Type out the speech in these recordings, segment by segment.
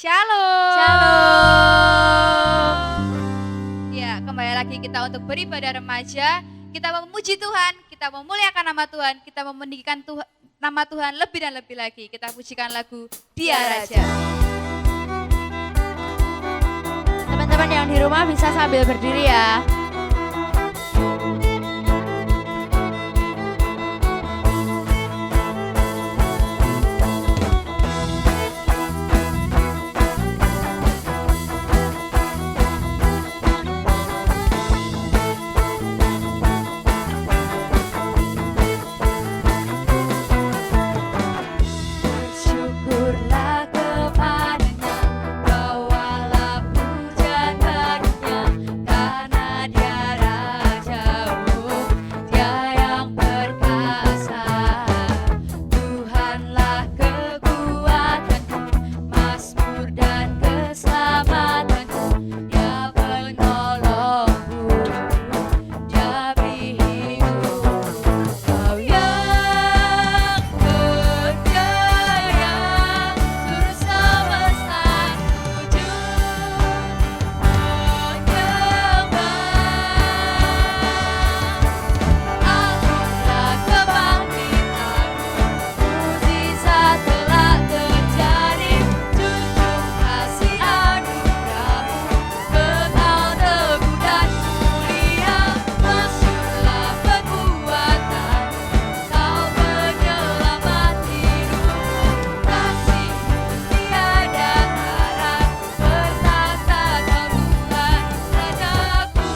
Shalom. Shalom. Ya, kembali lagi kita untuk beribadah remaja. Kita memuji Tuhan, kita memuliakan nama Tuhan, kita meninggikan nama Tuhan lebih dan lebih lagi. Kita pujikan lagu Dia Raja. Teman-teman yang di rumah bisa sambil berdiri ya. Syukurlah kepadanya, bawalah pujian baginya, karena Dia Raja, Dia yang perkasa. Tuhanlah kekuatanku, mazmur dan keselamatanku, Dia penolongku, Dia beri hidup. Kau yang berjaya, seluruh semesta sujud menyembah. Akulah kebangkitanmu, mukjizat telah terjadi, junjung kasih anugerahmu, kekal teguh dan mulia. Masyurlah kekuatanmu, Kau penyelamat hidupku, kasih-Mu tiada tara, bertata Kau Tuhan Rajaku.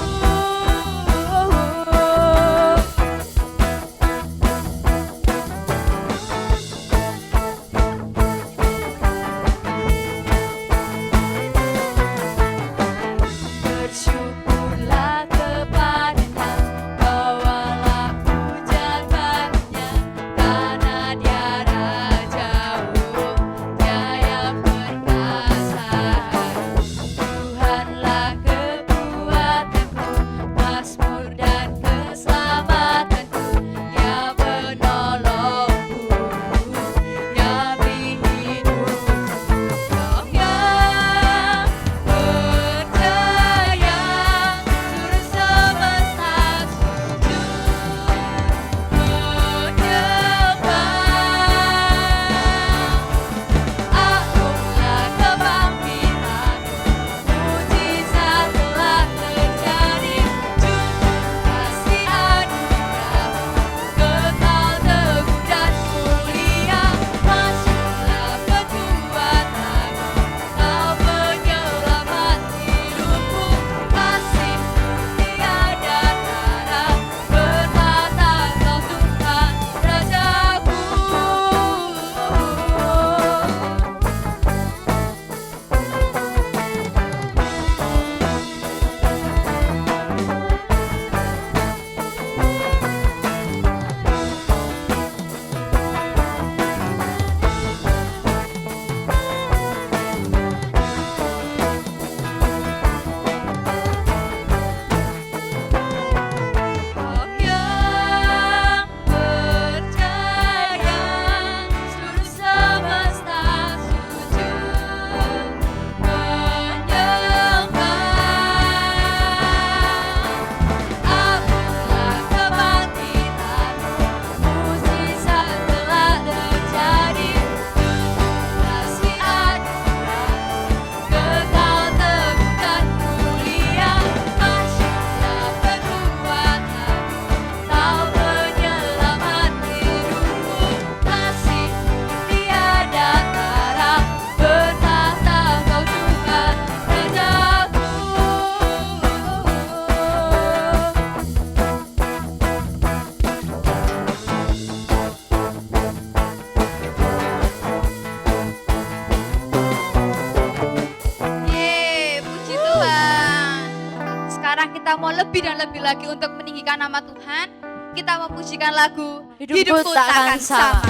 Bersyukurlah kepadanya, bawalah pujian baginya, karena Dia Raja, Dia yang perkasa. Tuhanlah kekuatanku, mazmur dan keselamatanku, Dia penolongku, Dia beri hidup. Kau yang berjaya, seluruh semesta sujud menyembah. Akulah kebangkitanmu, mukjizat telah terjadi, junjung kasih anugerahmu, kekal teguh dan mulia. Masyurlah kekuatanmu, Kau penyelamat hidupku, kasih-Mu tiada tara, bertata Kau Tuhan Rajaku. Kau yang berjaya, seluruh semesta sujud menyembah. Akulah kebangkitanmu, mukjizat telah terjadi, junjung kasih anugerahmu, kekal teguh dan mulia. Masyurlah kekuatanmu, Kau penyelamat hidupku, kasih-Mu tiada tara, bertata Kau Tuhan Rajaku. Yeay, puji Tuhan. Sekarang kita mau lebih dan lebih lagi untuk meninggikan nama Tuhan. Kita memujikan lagu Hidupku takkan sama.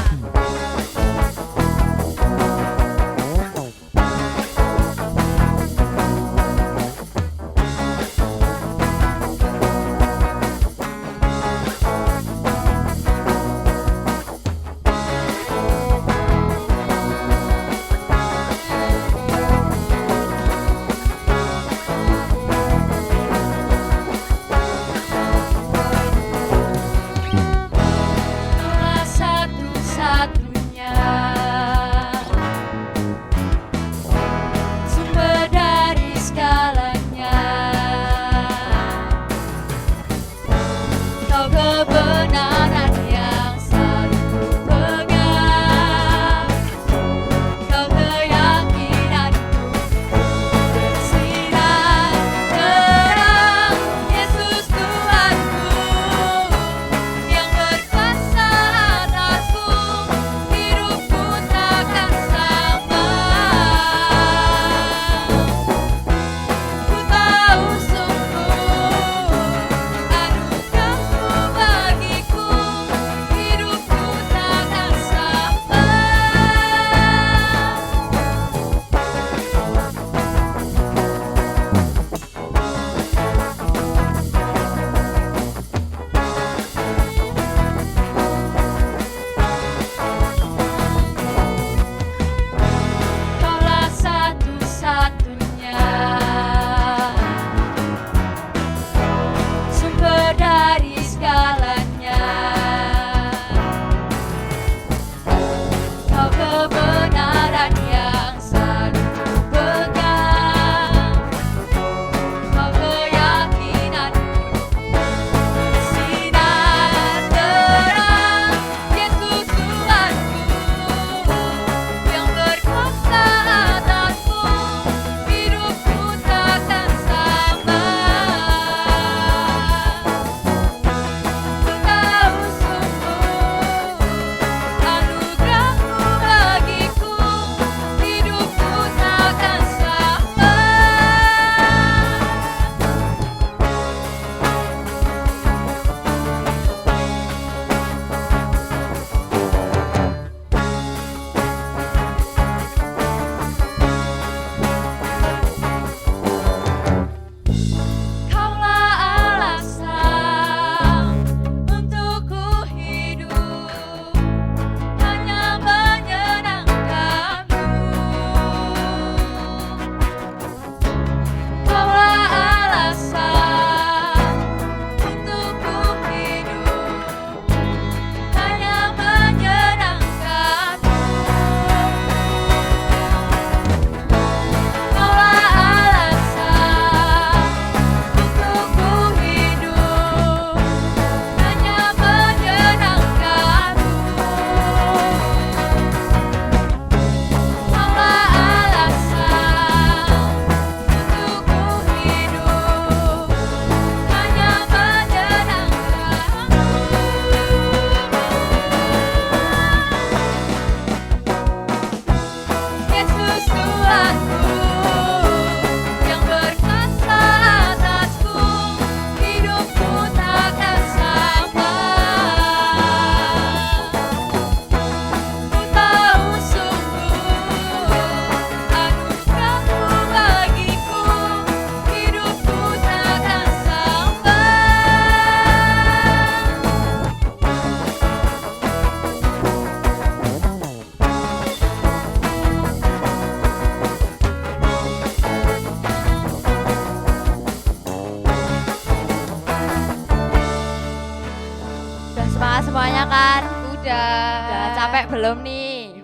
capek belum nih?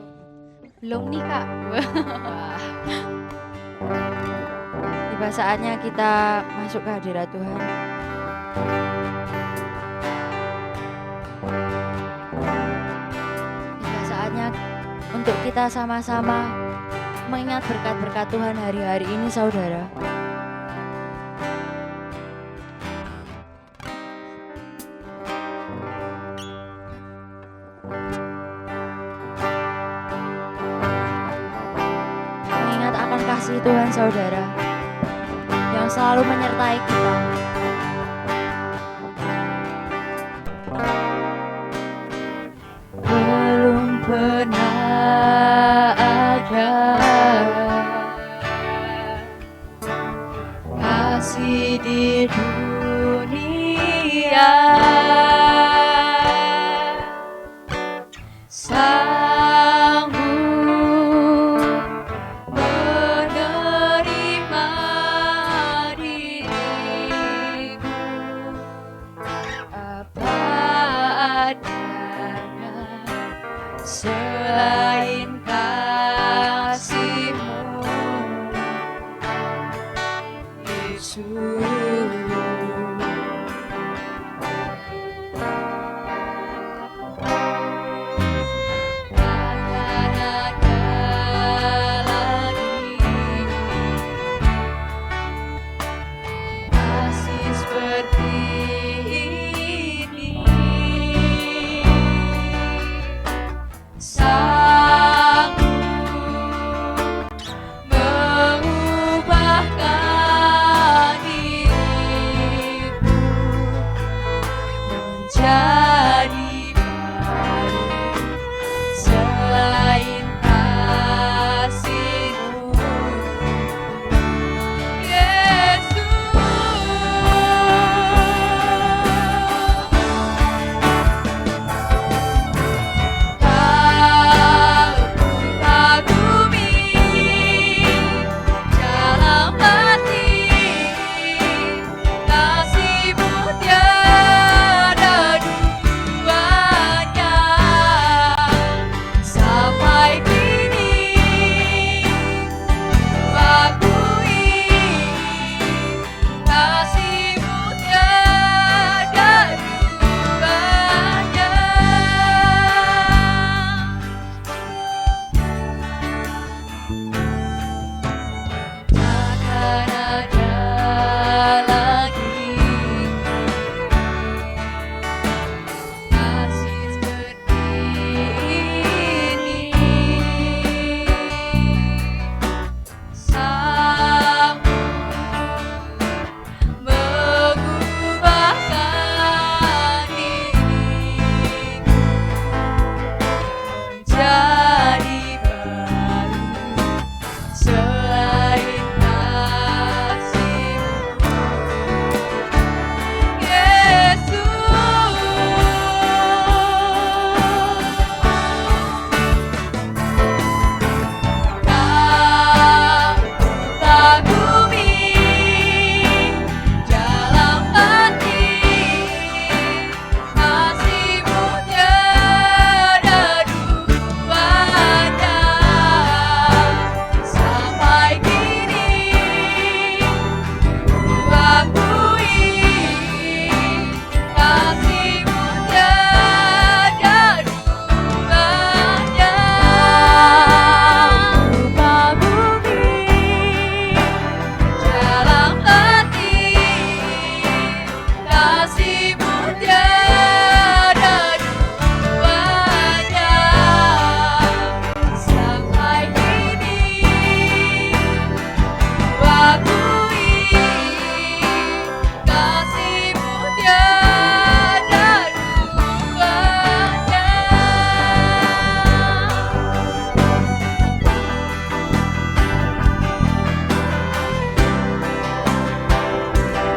Belum nih Kak. Wah. Tiba saatnya kita masuk ke hadirat Tuhan. Tiba saatnya untuk kita sama-sama mengingat berkat-berkat Tuhan hari-hari ini, saudara. Mengingat akan kasih Tuhan, saudara, yang selalu menyertai kita. Belum pernah ada kasih di dunia sanggup menerima diriku apa adanya selain kasih-Mu, Yesus. Takkan ada lagi kasih seperti ini, sanggup mengubahkan diriku menjadi baru selain kasih-Mu, Yesus. Kau kagumi dalam hati, kasih-Mu tiada duanya. Sampai kini ku akui, kasih-Mu tiada duanya. Takkan ada lagi kasih seperti ini, sanggup mengubahkan diriku menjadi baru selain kasih-Mu, Yesus. Kau kagumi dalam hati, kasih-Mu tiada duanya. Sampai kini ku akui, kasih-Mu tiada duanya. Ku kagumi dalam hati, kasih-Mu tiada duanya. Sampai kini ku akui, kasih-Mu tiada duanya.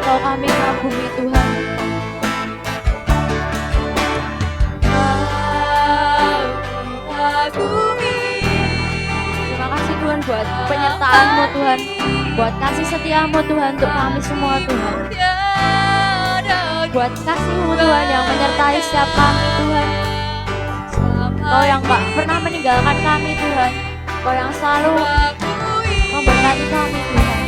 Kau kami kagumi, Tuhan. Kau kagumi. Terima kasih Tuhan buat penyertaan-Mu, Tuhan, buat kasih setia-Mu, Tuhan, untuk kami semua, Tuhan, buat kasih-Mu, Tuhan, yang menyertai setiap kami, Tuhan. Kau yang gak pernah meninggalkan kami Tuhan. Kau yang selalu memberkati kami Tuhan.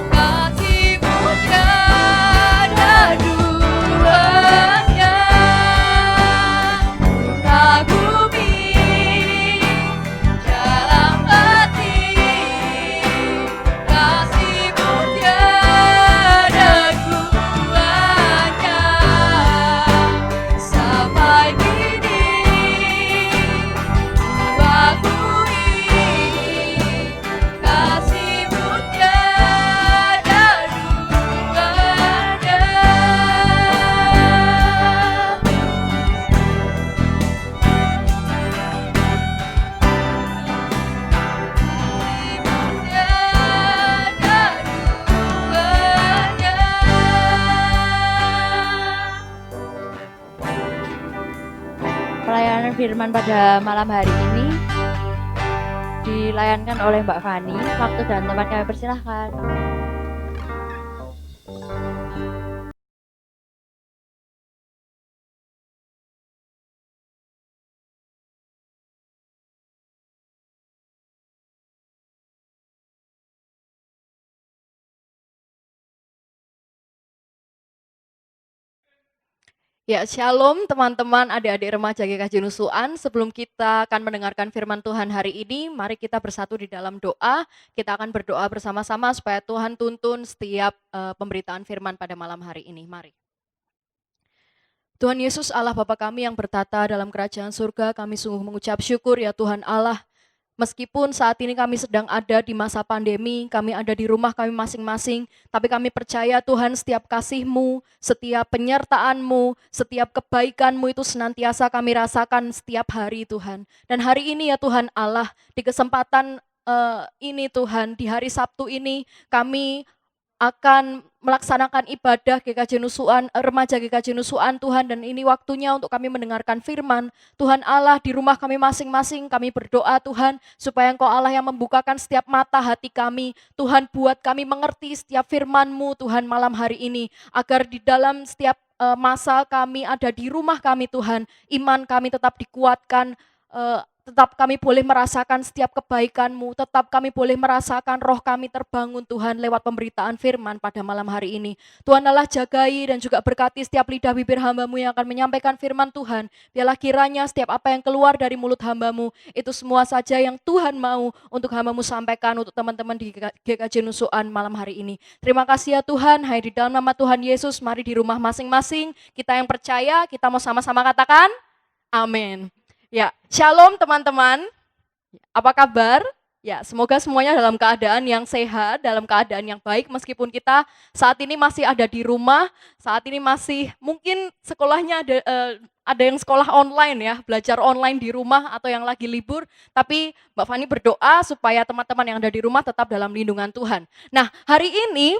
Kasih-Mu tiada duanya, kagumi dalam hati. Kasih-Mu tiada duanya, sampai kini ku akui. Kasih-Mu tiada duanya. Kasih-Mu tiada duanya. Pelayanan firman pada malam hari ini dilayankan oleh Mbak Fani. Waktu dan tempat kami persilahkan. Ya, shalom teman-teman, adik-adik remaja GKJ Nusuan. Sebelum kita akan mendengarkan firman Tuhan hari ini, mari kita bersatu di dalam doa. Kita akan berdoa bersama-sama supaya Tuhan tuntun setiap pemberitaan firman pada malam hari ini. Mari. Tuhan Yesus Allah Bapa kami yang bertata dalam kerajaan surga, kami sungguh mengucap syukur ya Tuhan Allah. Meskipun saat ini kami sedang ada di masa pandemi, kami ada di rumah kami masing-masing, tapi kami percaya Tuhan setiap kasih-Mu, setiap penyertaan-Mu, setiap kebaikan-Mu itu senantiasa kami rasakan setiap hari Tuhan. Dan hari ini ya Tuhan Allah, di kesempatan ini Tuhan, di hari Sabtu ini kami akan melaksanakan ibadah GKJ Nusuan, remaja GKJ Nusuan Tuhan, dan ini waktunya untuk kami mendengarkan firman Tuhan Allah di rumah kami masing-masing. Kami berdoa Tuhan supaya Engkau Allah yang membukakan setiap mata hati kami, Tuhan buat kami mengerti setiap firman-Mu Tuhan malam hari ini, agar di dalam setiap masa kami ada di rumah kami Tuhan, iman kami tetap dikuatkan, tetap kami boleh merasakan setiap kebaikan-Mu, tetap kami boleh merasakan roh kami terbangun Tuhan lewat pemberitaan firman pada malam hari ini. Tuhan Allah jagai dan juga berkati setiap lidah bibir hamba-Mu yang akan menyampaikan firman Tuhan. Biarlah kiranya setiap apa yang keluar dari mulut hamba-Mu, itu semua saja yang Tuhan mau untuk hamba-Mu sampaikan untuk teman-teman di GKJ Nusuan malam hari ini. Terima kasih ya Tuhan, hai di dalam nama Tuhan Yesus, mari di rumah masing-masing, kita yang percaya, kita mau sama-sama katakan, amin. Ya, shalom teman-teman. Apa kabar? Ya, semoga semuanya dalam keadaan yang sehat, dalam keadaan yang baik meskipun kita saat ini masih ada di rumah, saat ini masih mungkin sekolahnya ada yang sekolah online ya, belajar online di rumah atau yang lagi libur, tapi Mbak Fani berdoa supaya teman-teman yang ada di rumah tetap dalam lindungan Tuhan. Nah, hari ini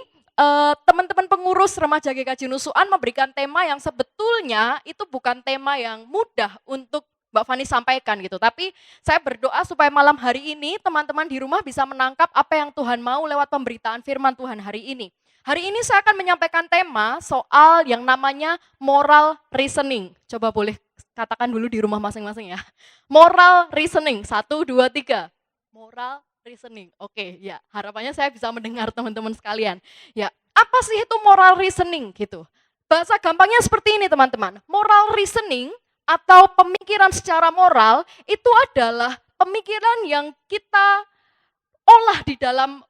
teman-teman pengurus remaja GKJ Nusuan memberikan tema yang sebetulnya itu bukan tema yang mudah untuk Mbak Fani sampaikan gitu, tapi saya berdoa supaya malam hari ini teman-teman di rumah bisa menangkap apa yang Tuhan mau lewat pemberitaan firman Tuhan hari ini. Hari ini saya akan menyampaikan tema soal yang namanya moral reasoning. Coba boleh katakan dulu di rumah masing-masing ya. Moral reasoning, 1, 2, 3. Moral reasoning, oke ya, harapannya saya bisa mendengar teman-teman sekalian. Ya, apa sih itu moral reasoning gitu? Bahasa gampangnya seperti ini teman-teman, moral reasoning atau pemikiran secara moral itu adalah pemikiran yang kita olah di dalam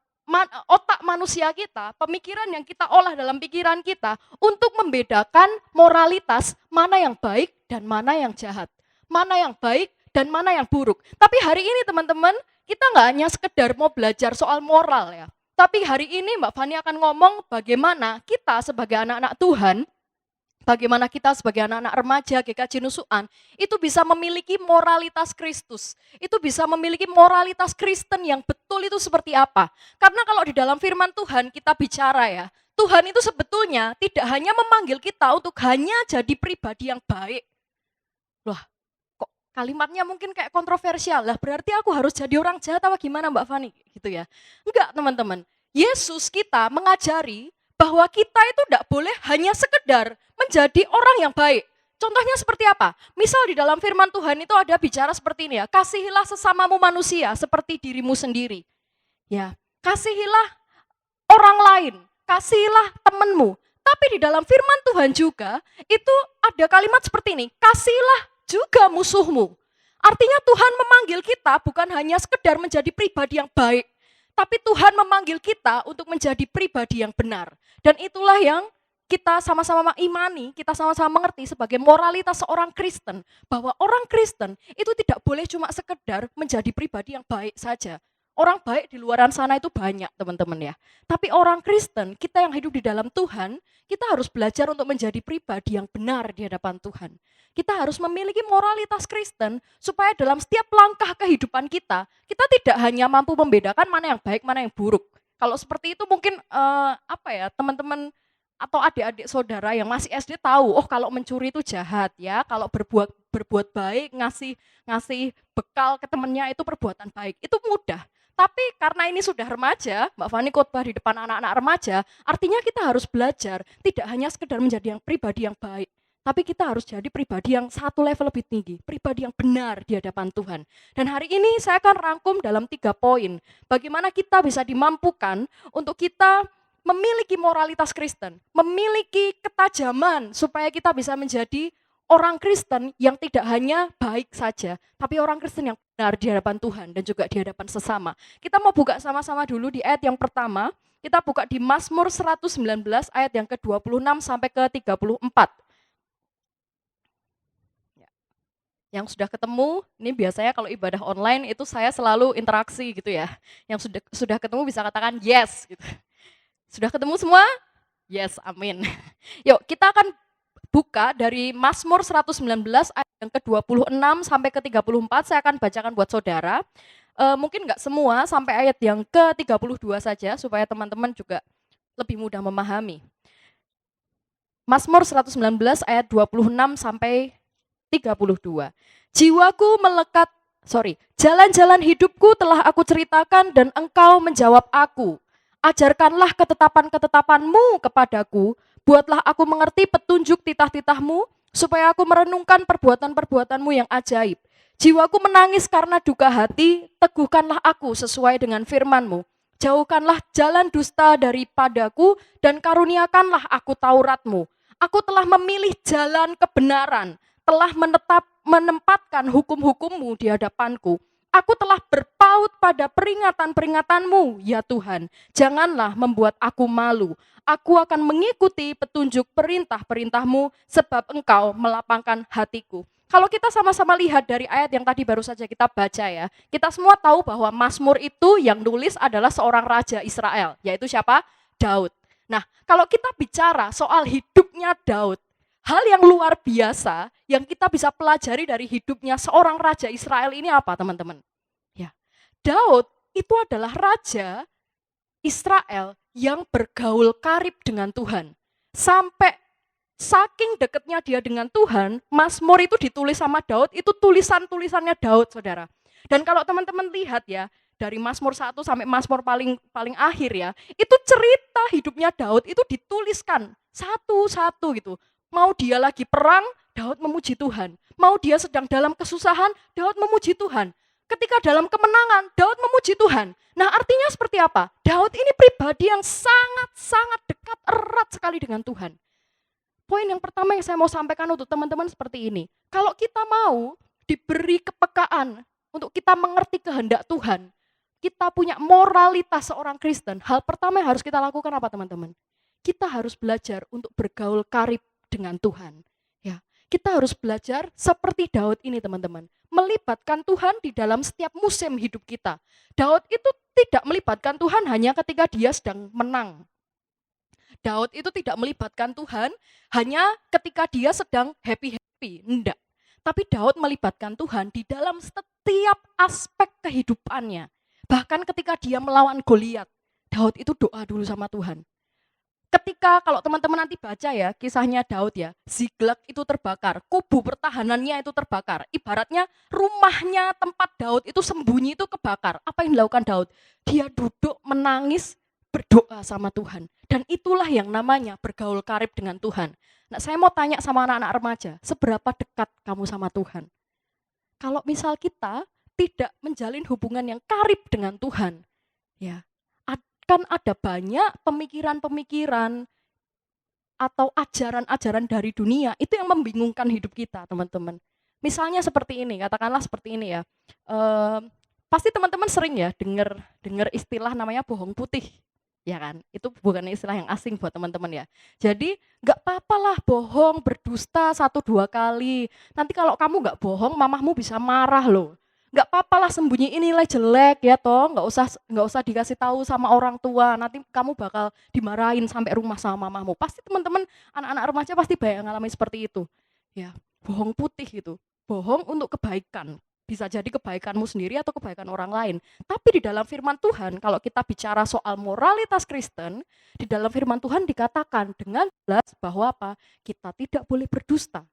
otak manusia kita, pemikiran yang kita olah dalam pikiran kita untuk membedakan moralitas mana yang baik dan mana yang jahat, mana yang baik dan mana yang buruk. Tapi hari ini teman-teman, kita nggak hanya sekedar mau belajar soal moral ya, tapi hari ini Mbak Fani akan ngomong bagaimana kita sebagai anak-anak Tuhan, bagaimana kita sebagai anak-anak remaja GKJ Nusuan itu bisa memiliki moralitas Kristus. Itu bisa memiliki moralitas Kristen yang betul itu seperti apa. Karena kalau di dalam firman Tuhan kita bicara ya, Tuhan itu sebetulnya tidak hanya memanggil kita untuk hanya jadi pribadi yang baik. Wah, kok kalimatnya mungkin kayak kontroversial lah, berarti aku harus jadi orang jahat apa gimana Mbak Fani? Gitu ya. Enggak teman-teman, Yesus kita mengajari bahwa kita itu tidak boleh hanya sekedar menjadi orang yang baik. Contohnya seperti apa? Misal di dalam firman Tuhan itu ada bicara seperti ini ya, kasihilah sesamamu manusia seperti dirimu sendiri. Ya, kasihilah orang lain, kasihilah temanmu. Tapi di dalam firman Tuhan juga itu ada kalimat seperti ini, kasihilah juga musuhmu. Artinya Tuhan memanggil kita bukan hanya sekedar menjadi pribadi yang baik, tapi Tuhan memanggil kita untuk menjadi pribadi yang benar. Dan itulah yang kita sama-sama imani, kita sama-sama mengerti sebagai moralitas seorang Kristen, bahwa orang Kristen itu tidak boleh cuma sekedar menjadi pribadi yang baik saja. Orang baik di luaran sana itu banyak, teman-teman ya. Tapi orang Kristen, kita yang hidup di dalam Tuhan, kita harus belajar untuk menjadi pribadi yang benar di hadapan Tuhan. Kita harus memiliki moralitas Kristen supaya dalam setiap langkah kehidupan kita tidak hanya mampu membedakan mana yang baik, mana yang buruk. Kalau seperti itu mungkin teman-teman atau adik-adik saudara yang masih SD tahu, oh kalau mencuri itu jahat ya, kalau berbuat baik, ngasih bekal ke temannya itu perbuatan baik, itu mudah. Tapi karena ini sudah remaja, Mbak Fani khotbah di depan anak-anak remaja, artinya kita harus belajar tidak hanya sekedar menjadi yang pribadi yang baik, tapi kita harus jadi pribadi yang satu level lebih tinggi, pribadi yang benar di hadapan Tuhan. Dan hari ini saya akan rangkum dalam 3 poin, bagaimana kita bisa dimampukan untuk kita memiliki moralitas Kristen, memiliki ketajaman supaya kita bisa menjadi orang Kristen yang tidak hanya baik saja, tapi orang Kristen yang benar di hadapan Tuhan dan juga di hadapan sesama. Kita mau buka sama-sama dulu di ayat yang pertama, kita buka di Mazmur 119 ayat yang ke-26 sampai ke-34. Yang sudah ketemu, ini biasanya kalau ibadah online itu saya selalu interaksi gitu ya. Yang sudah ketemu bisa katakan yes gitu. Sudah ketemu semua? Yes, amin. Yuk, kita akan buka dari Mazmur 119 ayat yang ke-26 sampai ke-34, saya akan bacakan buat saudara. Mungkin enggak semua, sampai ayat yang ke-32 saja, supaya teman-teman juga lebih mudah memahami. Mazmur 119 ayat 26 sampai 32. Jalan-jalan hidupku telah aku ceritakan dan engkau menjawab aku. Ajarkanlah ketetapan-ketetapanmu kepadaku, buatlah aku mengerti petunjuk titah-titahmu, supaya aku merenungkan perbuatan-perbuatanmu yang ajaib. Jiwaku menangis karena duka hati, teguhkanlah aku sesuai dengan firmanmu. Jauhkanlah jalan dusta daripadaku, dan karuniakanlah aku Tauratmu. Aku telah memilih jalan kebenaran, telah menempatkan hukum-hukummu di hadapanku. Aku telah berpaut pada peringatan-peringatanmu, ya Tuhan. Janganlah membuat aku malu. Aku akan mengikuti petunjuk perintah-perintahmu, sebab engkau melapangkan hatiku. Kalau kita sama-sama lihat dari ayat yang tadi baru saja kita baca ya, kita semua tahu bahwa Mazmur itu yang nulis adalah seorang raja Israel, yaitu siapa? Daud. Nah, kalau kita bicara soal hidupnya Daud, hal yang luar biasa yang kita bisa pelajari dari hidupnya seorang raja Israel ini apa, teman-teman? Ya, Daud itu adalah raja Israel yang bergaul karib dengan Tuhan. Sampai saking dekatnya dia dengan Tuhan, Mazmur itu ditulis sama Daud, itu tulisan-tulisannya Daud, saudara. Dan kalau teman-teman lihat ya, dari Mazmur 1 sampai Mazmur paling akhir ya, itu cerita hidupnya Daud itu dituliskan satu-satu gitu. Mau dia lagi perang, Daud memuji Tuhan. Mau dia sedang dalam kesusahan, Daud memuji Tuhan. Ketika dalam kemenangan, Daud memuji Tuhan. Nah, artinya seperti apa? Daud ini pribadi yang sangat-sangat dekat, erat sekali dengan Tuhan. Poin yang pertama yang saya mau sampaikan untuk teman-teman seperti ini. Kalau kita mau diberi kepekaan untuk kita mengerti kehendak Tuhan, kita punya moralitas seorang Kristen, hal pertama yang harus kita lakukan apa, teman-teman? Kita harus belajar untuk bergaul karib dengan Tuhan. Ya, kita harus belajar seperti Daud ini, teman-teman, melibatkan Tuhan di dalam setiap musim hidup kita. Daud itu tidak melibatkan Tuhan hanya ketika dia sedang menang. Daud itu tidak melibatkan Tuhan hanya ketika dia sedang happy-happy, enggak. Tapi Daud melibatkan Tuhan di dalam setiap aspek kehidupannya. Bahkan ketika dia melawan Goliat, Daud itu doa dulu sama Tuhan. Ketika kalau teman-teman nanti baca ya kisahnya Daud ya, Ziklag itu terbakar, kubu pertahanannya itu terbakar. Ibaratnya rumahnya tempat Daud itu sembunyi itu kebakar. Apa yang dilakukan Daud? Dia duduk menangis, berdoa sama Tuhan. Dan itulah yang namanya bergaul karib dengan Tuhan. Nah, saya mau tanya sama anak-anak remaja, seberapa dekat kamu sama Tuhan? Kalau misal kita tidak menjalin hubungan yang karib dengan Tuhan, ya, akan ada banyak pemikiran-pemikiran atau ajaran-ajaran dari dunia itu yang membingungkan hidup kita, teman-teman. Misalnya seperti ini, katakanlah seperti ini ya. Pasti teman-teman sering ya dengar istilah namanya bohong putih, ya kan? Itu bukan istilah yang asing buat teman-teman ya. Jadi nggak apa-apalah bohong, berdusta 1-2 kali. Nanti kalau kamu nggak bohong, mamahmu bisa marah loh. Nggak apa-apalah sembunyiin nilai jelek ya toh, nggak usah dikasih tahu sama orang tua. Nanti kamu bakal dimarahin sampai rumah sama mamahmu. Pasti teman-teman anak-anak remaja pasti banyak yang ngalamin seperti itu. Ya, bohong putih gitu. Bohong untuk kebaikan. Bisa jadi kebaikanmu sendiri atau kebaikan orang lain. Tapi di dalam firman Tuhan, kalau kita bicara soal moralitas Kristen, di dalam firman Tuhan dikatakan dengan jelas bahwa apa? Kita tidak boleh berdusta.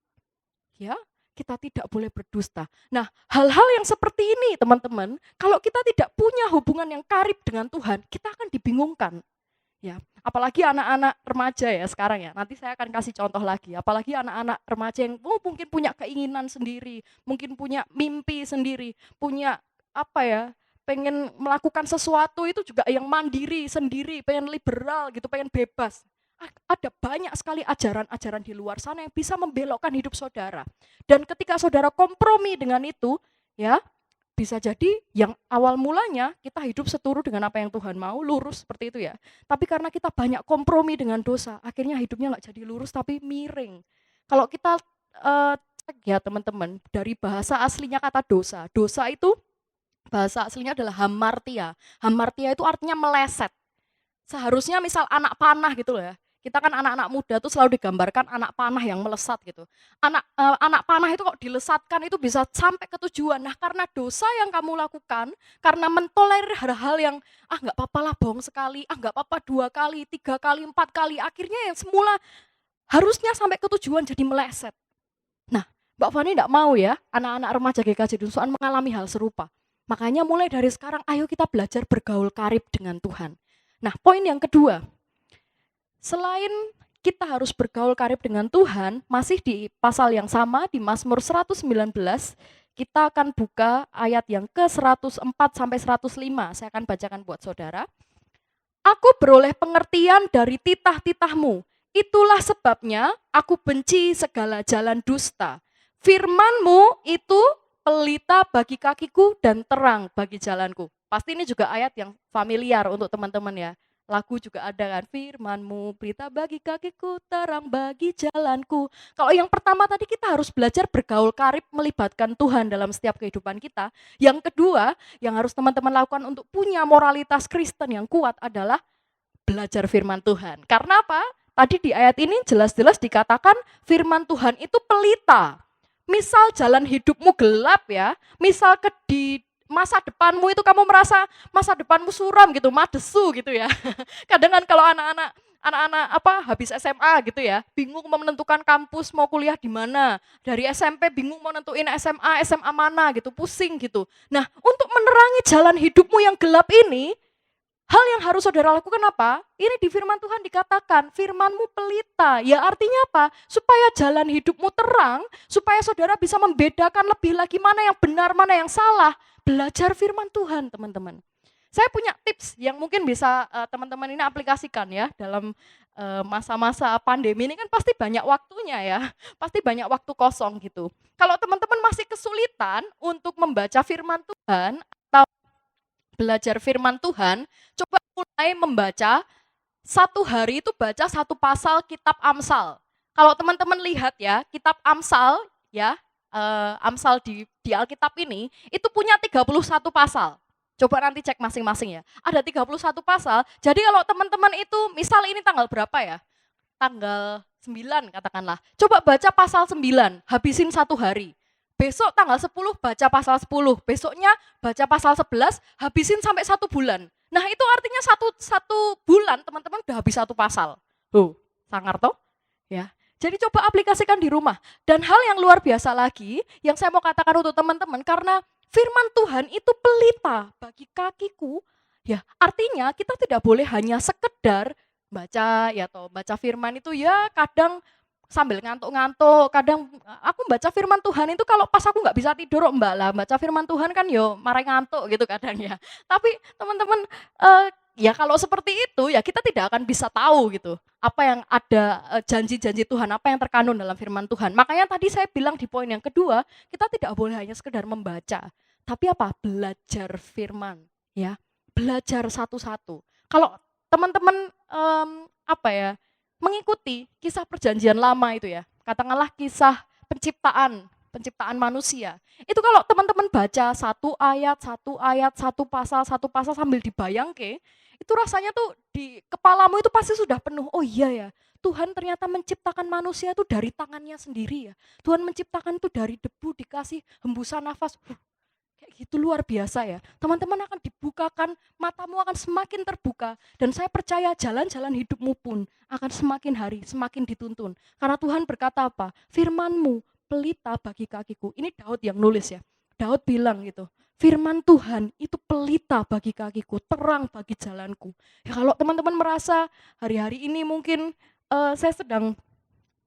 Ya, kita tidak boleh berdusta. Nah, hal-hal yang seperti ini, teman-teman, kalau kita tidak punya hubungan yang karib dengan Tuhan, kita akan dibingungkan. Ya, apalagi anak-anak remaja ya sekarang ya. Nanti saya akan kasih contoh lagi. Apalagi anak-anak remaja yang mungkin punya keinginan sendiri, mungkin punya mimpi sendiri, punya apa ya, pengen melakukan sesuatu itu juga yang mandiri sendiri, pengen liberal gitu, pengen bebas. Ada banyak sekali ajaran-ajaran di luar sana yang bisa membelokkan hidup saudara. Dan ketika saudara kompromi dengan itu, ya, bisa jadi yang awal mulanya kita hidup seturut dengan apa yang Tuhan mau, lurus seperti itu ya. Tapi karena kita banyak kompromi dengan dosa, akhirnya hidupnya nggak jadi lurus tapi miring. Kalau kita cek ya teman-teman, dari bahasa aslinya kata dosa, dosa itu bahasa aslinya adalah hamartia. Hamartia itu artinya meleset. Seharusnya misal anak panah gitu loh ya. Kita kan anak-anak muda tuh selalu digambarkan anak panah yang melesat gitu. Anak panah itu kok dilesatkan itu bisa sampai ke tujuan. Nah, karena dosa yang kamu lakukan, karena mentolerir hal-hal yang nggak apa-apa lah bohong sekali, nggak apa-apa 2 kali, 3 kali, 4 kali, akhirnya yang semula harusnya sampai ke tujuan jadi meleset. Nah, Mbak Fani nggak mau ya anak-anak remaja GKJ Dusuan mengalami hal serupa. Makanya mulai dari sekarang ayo kita belajar bergaul karib dengan Tuhan. Nah, poin yang kedua, selain kita harus bergaul karib dengan Tuhan, masih di pasal yang sama di Mazmur 119, kita akan buka ayat yang ke-104 sampai 105. Saya akan bacakan buat saudara. Aku beroleh pengertian dari titah-titahmu. Itulah sebabnya aku benci segala jalan dusta. Firman-Mu itu pelita bagi kakiku dan terang bagi jalanku. Pasti ini juga ayat yang familiar untuk teman-teman ya. Lagu juga ada kan, firman-Mu pelita bagi kakiku, terang bagi jalanku. Kalau yang pertama tadi kita harus belajar bergaul karib melibatkan Tuhan dalam setiap kehidupan kita. Yang kedua yang harus teman-teman lakukan untuk punya moralitas Kristen yang kuat adalah belajar firman Tuhan. Karena apa? Tadi di ayat ini jelas-jelas dikatakan firman Tuhan itu pelita. Misal jalan hidupmu gelap ya, misal di masa depanmu itu kamu merasa masa depanmu suram gitu, madesu gitu ya. Kadang kan kalau anak-anak habis SMA gitu ya, bingung mau menentukan kampus mau kuliah di mana. Dari SMP bingung mau nentuin SMA mana gitu, pusing gitu. Nah, untuk menerangi jalan hidupmu yang gelap ini, hal yang harus saudara lakukan apa? Ini di firman Tuhan dikatakan, firman-Mu pelita. Ya artinya apa? Supaya jalan hidupmu terang, supaya saudara bisa membedakan lebih lagi mana yang benar, mana yang salah. Belajar firman Tuhan, teman-teman. Saya punya tips yang mungkin bisa teman-teman ini aplikasikan ya dalam masa-masa pandemi ini kan pasti banyak waktunya ya, pasti banyak waktu kosong gitu. Kalau teman-teman masih kesulitan untuk membaca firman Tuhan atau belajar firman Tuhan, coba mulai membaca 1 hari itu baca 1 pasal kitab Amsal. Kalau teman-teman lihat ya, kitab Amsal ya, Amsal di Alkitab ini itu punya 31 pasal. Coba nanti cek masing-masing ya. Ada 31 pasal. Jadi kalau teman-teman itu misal ini tanggal berapa ya? Tanggal 9 katakanlah. Coba baca pasal 9, habisin 1 hari. Besok tanggal 10 baca pasal 10, besoknya baca pasal 11, habisin sampai 1 bulan. Nah itu artinya satu bulan teman-teman udah habis 1 pasal. Sangar toh? Ya. Jadi coba aplikasikan di rumah. Dan hal yang luar biasa lagi, yang saya mau katakan untuk teman-teman, karena firman Tuhan itu pelita bagi kakiku, ya artinya kita tidak boleh hanya sekedar baca ya toh, baca firman itu ya kadang sambil ngantuk-ngantuk, kadang aku baca firman Tuhan itu kalau pas aku nggak bisa tidur, oh, Mbak lah, baca firman Tuhan kan yo marai ngantuk gitu kadang ya. Tapi teman-teman, ya kalau seperti itu ya kita tidak akan bisa tahu gitu, apa yang ada, janji-janji Tuhan, apa yang terkandung dalam firman Tuhan. Makanya tadi saya bilang di poin yang kedua, kita tidak boleh hanya sekedar membaca, tapi apa? Belajar firman, ya. Belajar satu-satu. Kalau teman-teman, apa ya, mengikuti kisah perjanjian lama itu ya, katakanlah kisah penciptaan manusia. Itu kalau teman-teman baca satu ayat, satu pasal sambil dibayangke, itu rasanya tuh di kepalamu itu pasti sudah penuh. Oh iya ya, Tuhan ternyata menciptakan manusia itu dari tangannya sendiri ya. Tuhan menciptakan itu dari debu dikasih hembusan nafas. Kayak gitu luar biasa ya. Teman-teman akan dibukakan, matamu akan semakin terbuka. Dan saya percaya jalan-jalan hidupmu pun akan semakin hari, semakin dituntun. Karena Tuhan berkata apa? Firman-Mu pelita bagi kakiku. Ini Daud yang nulis ya. Daud bilang gitu, firman Tuhan itu pelita bagi kakiku, terang bagi jalanku. Ya kalau teman-teman merasa hari-hari ini mungkin saya sedang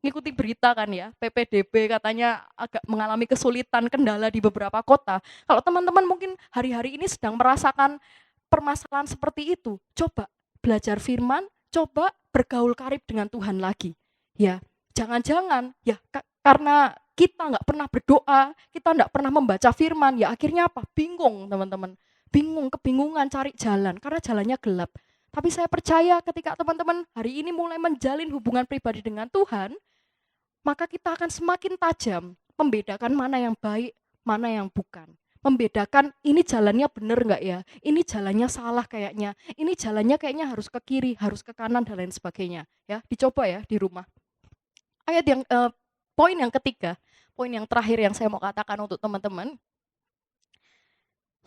ngikuti berita kan ya, PPDB katanya agak mengalami kesulitan, kendala di beberapa kota. Kalau teman-teman mungkin hari-hari ini sedang merasakan permasalahan seperti itu, coba belajar firman, coba bergaul karib dengan Tuhan lagi. Ya, jangan-jangan ya karena kita nggak pernah berdoa, kita nggak pernah membaca firman, ya akhirnya apa? Bingung teman-teman, kebingungan cari jalan karena jalannya gelap. Tapi saya percaya ketika teman-teman hari ini mulai menjalin hubungan pribadi dengan Tuhan, maka kita akan semakin tajam membedakan mana yang baik, mana yang bukan. Membedakan ini jalannya benar nggak ya, ini jalannya salah kayaknya, ini jalannya kayaknya harus ke kiri, harus ke kanan dan lain sebagainya. Ya, dicoba ya di rumah. Poin yang ketiga, poin yang terakhir yang saya mau katakan untuk teman-teman.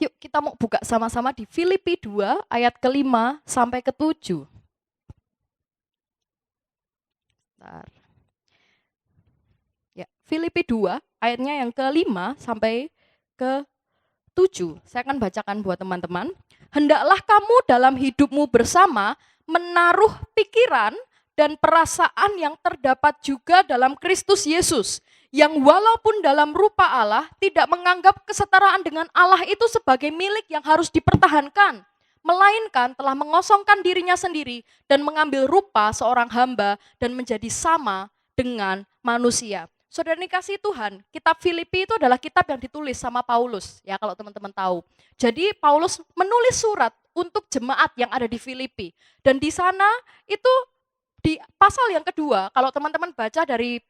Yuk kita mau buka sama-sama di Filipi 2 ayat ke-5 sampai ke-7. Bentar. Ya, Filipi 2 ayatnya yang ke-5 sampai ke-7. Saya akan bacakan buat teman-teman. Hendaklah kamu dalam hidupmu bersama menaruh pikiran dan perasaan yang terdapat juga dalam Kristus Yesus, yang walaupun dalam rupa Allah tidak menganggap kesetaraan dengan Allah itu sebagai milik yang harus dipertahankan, melainkan telah mengosongkan dirinya sendiri dan mengambil rupa seorang hamba dan menjadi sama dengan manusia. Saudara dikasihi Tuhan, kitab Filipi itu adalah kitab yang ditulis sama Paulus, ya kalau teman-teman tahu. Jadi Paulus menulis surat untuk jemaat yang ada di Filipi. Dan di sana itu di pasal yang kedua, kalau teman-teman baca dari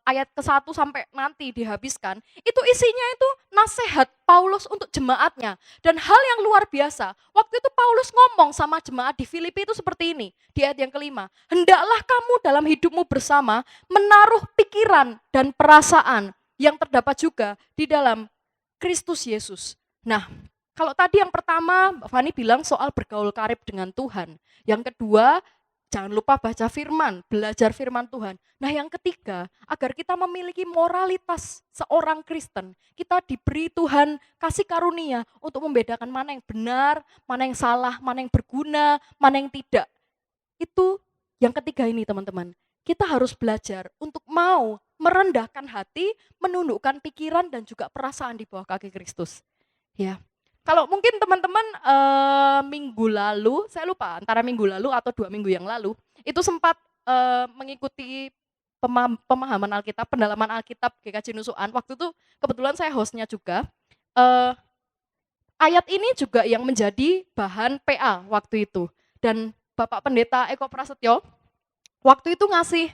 ayat ke-1 sampai nanti dihabiskan, itu isinya itu nasihat Paulus untuk jemaatnya. Dan hal yang luar biasa, waktu itu Paulus ngomong sama jemaat di Filipi itu seperti ini, di ayat yang ke-5. Hendaklah kamu dalam hidupmu bersama menaruh pikiran dan perasaan yang terdapat juga di dalam Kristus Yesus. Nah, kalau tadi yang pertama Mbak Fani bilang soal bergaul karib dengan Tuhan. Yang kedua, jangan lupa baca firman, belajar firman Tuhan. Nah yang ketiga, agar kita memiliki moralitas seorang Kristen, kita diberi Tuhan kasih karunia untuk membedakan mana yang benar, mana yang salah, mana yang berguna, mana yang tidak. Itu yang ketiga ini teman-teman. Kita harus belajar untuk mau merendahkan hati, menundukkan pikiran dan juga perasaan di bawah kaki Kristus. Ya. Kalau mungkin teman-teman minggu lalu, saya lupa antara minggu lalu atau 2 minggu yang lalu, itu sempat mengikuti pemahaman Alkitab, pendalaman Alkitab GKJ Nusuan. Waktu itu kebetulan saya hostnya juga. Ayat ini juga yang menjadi bahan PA waktu itu. Dan Bapak Pendeta Eko Prasetyo waktu itu ngasih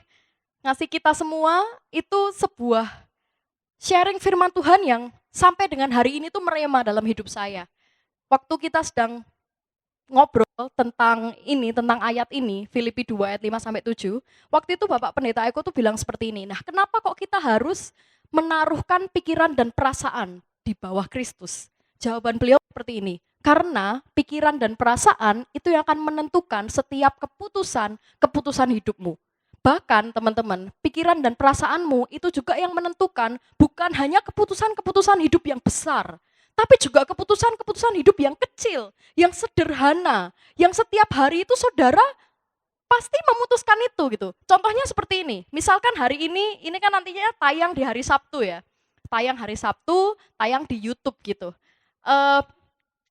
kita semua itu sebuah sharing firman Tuhan yang sampai dengan hari ini tuh merema dalam hidup saya. Waktu kita sedang ngobrol tentang ayat ini, Filipi 2 ayat 5 sampai 7, waktu itu Bapak Pendeta Eko tuh bilang seperti ini, nah kenapa kok kita harus menaruhkan pikiran dan perasaan di bawah Kristus? Jawaban beliau seperti ini, karena pikiran dan perasaan itu yang akan menentukan setiap keputusan hidupmu. Bahkan teman-teman, pikiran dan perasaanmu itu juga yang menentukan bukan hanya keputusan-keputusan hidup yang besar, tapi juga keputusan-keputusan hidup yang kecil, yang sederhana, yang setiap hari itu saudara pasti memutuskan itu gitu. Contohnya seperti ini, misalkan hari ini kan nantinya tayang di hari Sabtu ya. Tayang hari Sabtu, tayang di YouTube gitu. Eh,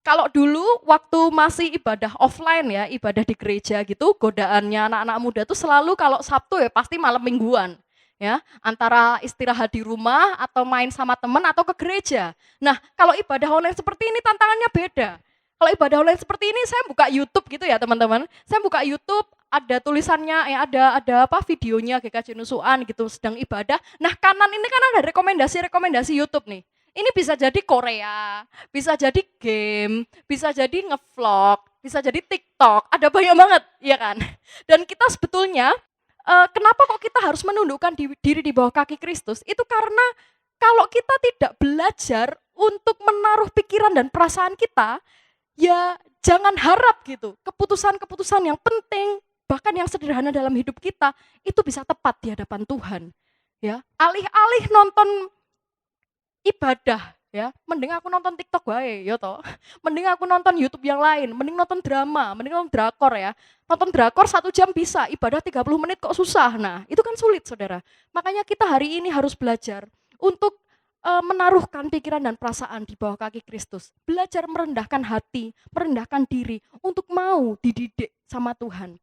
Kalau dulu waktu masih ibadah offline ya, ibadah di gereja gitu, godaannya anak-anak muda tuh selalu kalau Sabtu ya pasti malam mingguan. Ya, antara istirahat di rumah atau main sama teman atau ke gereja. Nah, kalau ibadah online seperti ini tantangannya beda. Kalau ibadah online seperti ini saya buka YouTube gitu ya, teman-teman. Saya buka YouTube, ada tulisannya, ada apa videonya GKJ Nusuan gitu sedang ibadah. Nah, kanan ini kan ada rekomendasi YouTube nih. Ini bisa jadi Korea, bisa jadi game, bisa jadi ngevlog, bisa jadi TikTok, ada banyak banget, ya kan? Dan kita sebetulnya, kenapa kok kita harus menundukkan diri di bawah kaki Kristus? Itu karena kalau kita tidak belajar untuk menaruh pikiran dan perasaan kita, ya jangan harap gitu, keputusan-keputusan yang penting, bahkan yang sederhana dalam hidup kita, itu bisa tepat di hadapan Tuhan. Ya, alih-alih nonton ibadah ya, mending aku nonton TikTok wae ya toh. Mending aku nonton YouTube yang lain, mending nonton drama, mending nonton drakor ya. Nonton drakor 1 jam bisa, ibadah 30 menit kok susah. Nah, itu kan sulit Saudara. Makanya kita hari ini harus belajar untuk menaruhkan pikiran dan perasaan di bawah kaki Kristus. Belajar merendahkan hati, merendahkan diri untuk mau dididik sama Tuhan.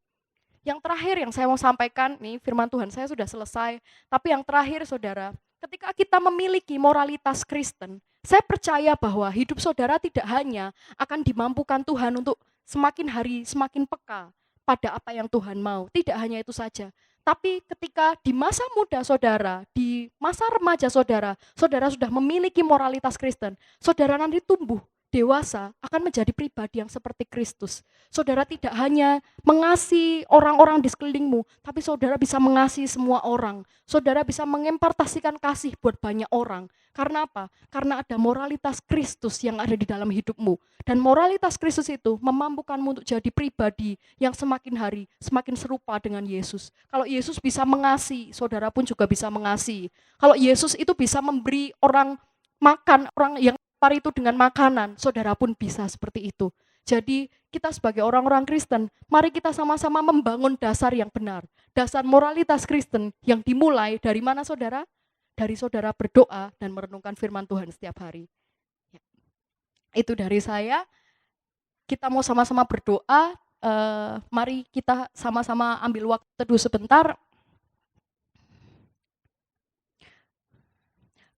Yang terakhir yang saya mau sampaikan, nih firman Tuhan saya sudah selesai, tapi yang terakhir Saudara, ketika kita memiliki moralitas Kristen, saya percaya bahwa hidup saudara tidak hanya akan dimampukan Tuhan untuk semakin hari semakin peka pada apa yang Tuhan mau. Tidak hanya itu saja. Tapi ketika di masa muda saudara, di masa remaja saudara, saudara sudah memiliki moralitas Kristen, saudara nanti tumbuh dewasa akan menjadi pribadi yang seperti Kristus. Saudara tidak hanya mengasihi orang-orang di sekelilingmu, tapi saudara bisa mengasihi semua orang. Saudara bisa mengempartasikan kasih buat banyak orang. Karena apa? Karena ada moralitas Kristus yang ada di dalam hidupmu. Dan moralitas Kristus itu memampukanmu untuk jadi pribadi yang semakin hari semakin serupa dengan Yesus. Kalau Yesus bisa mengasihi, saudara pun juga bisa mengasihi. Kalau Yesus itu bisa memberi orang makan, orang yang lapar itu dengan makanan, saudara pun bisa seperti itu. Jadi kita sebagai orang-orang Kristen, mari kita sama-sama membangun dasar yang benar. Dasar moralitas Kristen yang dimulai dari mana saudara? Dari saudara berdoa dan merenungkan firman Tuhan setiap hari. Ya. Itu dari saya. Kita mau sama-sama berdoa. Mari kita sama-sama ambil waktu teduh sebentar.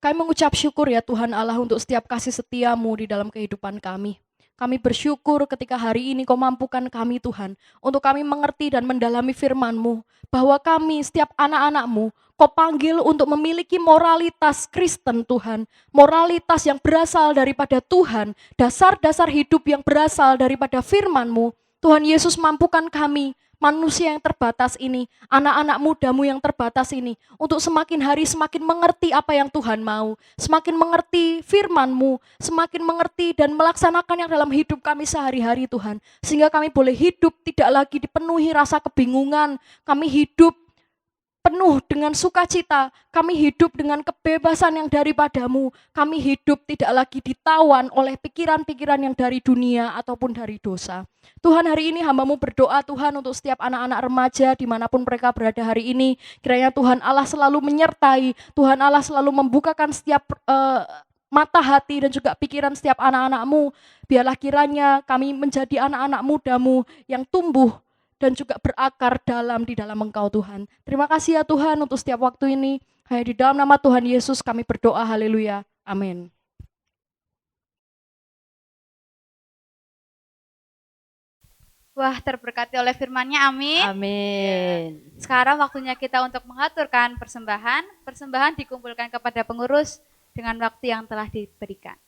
Kami mengucap syukur ya Tuhan Allah untuk setiap kasih setiamu di dalam kehidupan kami. Kami bersyukur ketika hari ini Kau mampukan kami Tuhan, untuk kami mengerti dan mendalami firman-Mu, bahwa kami setiap anak-anak-Mu, Kau panggil untuk memiliki moralitas Kristen Tuhan, moralitas yang berasal daripada Tuhan, dasar-dasar hidup yang berasal daripada firman-Mu. Tuhan Yesus mampukan kami, manusia yang terbatas ini, anak-anak mudamu yang terbatas ini, untuk semakin hari semakin mengerti apa yang Tuhan mau, semakin mengerti firman-Mu, semakin mengerti dan melaksanakan yang dalam hidup kami sehari-hari Tuhan, sehingga kami boleh hidup tidak lagi dipenuhi rasa kebingungan, kami hidup penuh dengan sukacita, kami hidup dengan kebebasan yang daripada-Mu, kami hidup tidak lagi ditawan oleh pikiran-pikiran yang dari dunia ataupun dari dosa. Tuhan, hari ini hamba-Mu berdoa Tuhan untuk setiap anak-anak remaja dimanapun mereka berada hari ini, kiranya Tuhan Allah selalu menyertai, Tuhan Allah selalu membukakan setiap mata hati dan juga pikiran setiap anak-anak-Mu, biarlah kiranya kami menjadi anak-anak muda-Mu yang tumbuh dan juga berakar di dalam Engkau Tuhan. Terima kasih ya Tuhan untuk setiap waktu ini. Hanya di dalam nama Tuhan Yesus kami berdoa, haleluya, amin. Wah, terberkati oleh firman-Nya, amin. Amin. Sekarang waktunya kita untuk mengaturkan persembahan. Persembahan dikumpulkan kepada pengurus dengan waktu yang telah diberikan.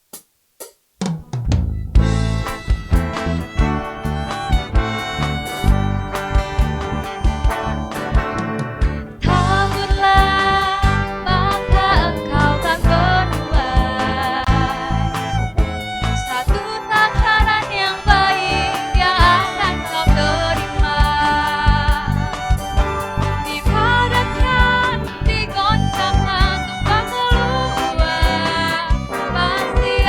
Pasti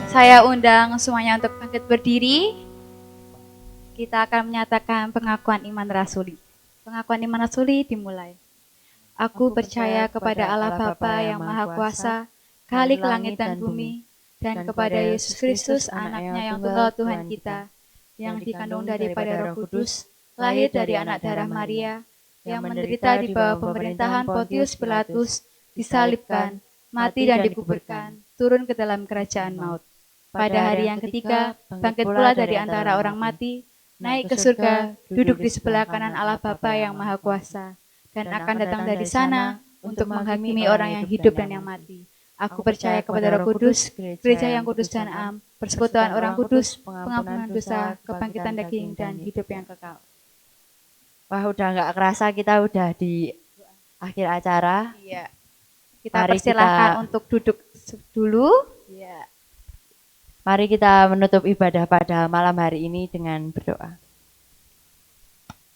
Saya undang semuanya untuk bangkit berdiri. Kita akan menyatakan pengakuan iman rasuli. Pengakuan iman rasuli dimulai. Aku percaya kepada Allah Bapa yang Maha Kuasa, Khalik langit dan bumi, dan kepada Yesus Kristus, anaknya yang tunggal Tuhan kita, yang dikandung daripada Roh Kudus, lahir dari anak darah Maria, yang menderita di bawah pemerintahan Pontius Pilatus, disalibkan, mati dan dikuburkan, turun ke dalam kerajaan maut. Pada hari yang ketiga, bangkit pula dari antara orang mati, naik ke surga, duduk di sebelah kanan Allah Bapa yang Maha Kuasa, dan akan datang dari sana untuk menghakimi orang yang hidup dan yang mati. Aku percaya kepada Roh Kudus, gereja yang kudus dan am, persekutuan orang kudus, pengampunan dosa, kebangkitan daging, dan hidup yang kekal. Wah, udah nggak kerasa kita udah di akhir acara. Iya. Kita Mari persilahkan kita- untuk duduk dulu. Iya. Mari kita menutup ibadah pada malam hari ini dengan berdoa.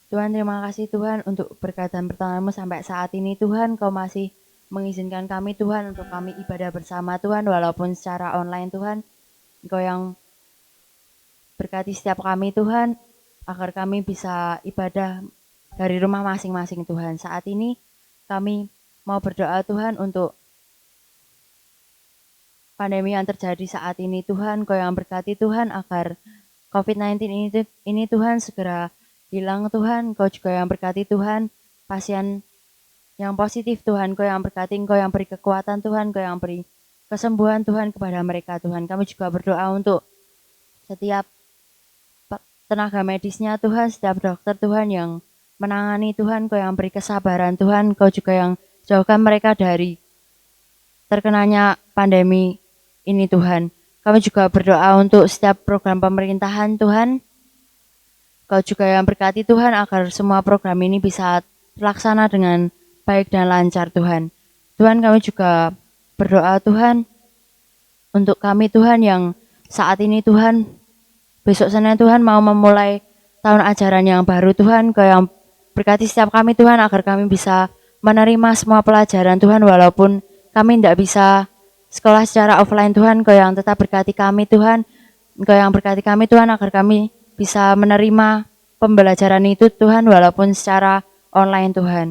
Tuhan, terima kasih Tuhan untuk berkat dan pertolongan-Mu sampai saat ini. Tuhan, Kau masih mengizinkan kami Tuhan untuk kami ibadah bersama Tuhan walaupun secara online Tuhan. Engkau yang berkati setiap kami Tuhan agar kami bisa ibadah dari rumah masing-masing Tuhan. Saat ini kami mau berdoa Tuhan untuk pandemi yang terjadi saat ini Tuhan. Kau yang berkati Tuhan agar COVID-19 ini Tuhan segera hilang Tuhan. Kau juga yang berkati Tuhan pasien yang positif Tuhan. Kau yang berkati, Kau yang beri kekuatan Tuhan, Kau yang beri kesembuhan Tuhan kepada mereka Tuhan. Kami juga berdoa untuk setiap tenaga medisnya Tuhan, setiap dokter Tuhan yang menangani Tuhan. Kau yang beri kesabaran Tuhan. Kau juga yang jauhkan mereka dari terkenanya pandemi ini Tuhan. Kami juga berdoa untuk setiap program pemerintahan Tuhan. Kau juga yang berkati Tuhan agar semua program ini bisa terlaksana dengan baik dan lancar Tuhan. Tuhan, kami juga berdoa Tuhan untuk kami Tuhan yang saat ini Tuhan, besok Senin Tuhan mau memulai tahun ajaran yang baru Tuhan. Kau yang berkati setiap kami Tuhan agar kami bisa menerima semua pelajaran Tuhan walaupun kami tidak bisa sekolah secara offline Tuhan. Kau yang tetap berkati kami Tuhan. Kau yang berkati kami Tuhan agar kami bisa menerima pembelajaran itu Tuhan walaupun secara online Tuhan.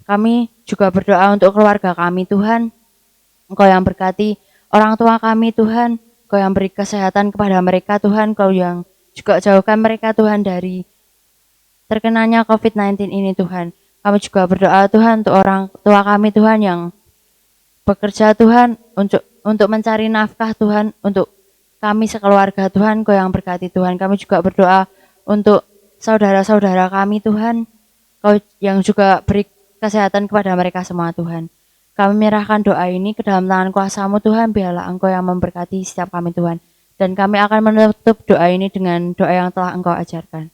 Kami juga berdoa untuk keluarga kami Tuhan. Engkau yang berkati orang tua kami Tuhan. Kau yang beri kesehatan kepada mereka Tuhan. Kau yang juga jauhkan mereka Tuhan dari terkenanya COVID-19 ini Tuhan. Kami juga berdoa Tuhan untuk orang tua kami Tuhan yang bekerja Tuhan untuk mencari nafkah Tuhan untuk kami sekeluarga Tuhan. Kau yang berkati Tuhan. Kami juga berdoa untuk saudara-saudara kami Tuhan. Kau yang juga beri kesehatan kepada mereka semua Tuhan. Kami menyerahkan doa ini ke dalam tangan kuasa-Mu Tuhan. Biarlah Engkau yang memberkati setiap kami Tuhan. Dan kami akan menutup doa ini dengan doa yang telah Engkau ajarkan.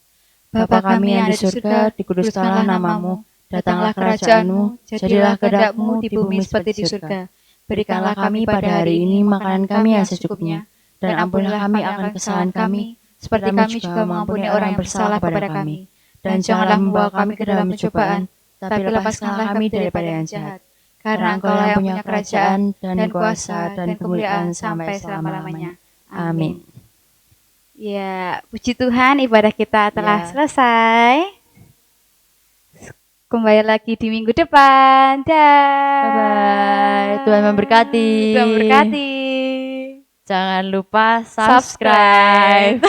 Bapa kami yang di surga, dikuduskanlah nama-Mu. Datanglah kerajaan-Mu, jadilah kehendak-Mu di bumi seperti di surga. Berikanlah kami pada hari ini makanan kami yang secukupnya. Dan ampunilah kami akan kesalahan kami, seperti kami juga mengampuni orang yang bersalah kepada kami. Dan janganlah membawa kami ke dalam pencobaan, tapi lepaskanlah kami daripada yang jahat. Karena Engkau yang punya kerajaan dan kuasa dan kemuliaan sampai selama-lamanya. Amin. Ya, puji Tuhan, ibadah kita telah Ya. selesai. Kembali lagi di minggu depan. Dah. Bye-bye. Tuhan memberkati. Tuhan memberkati. Jangan lupa subscribe.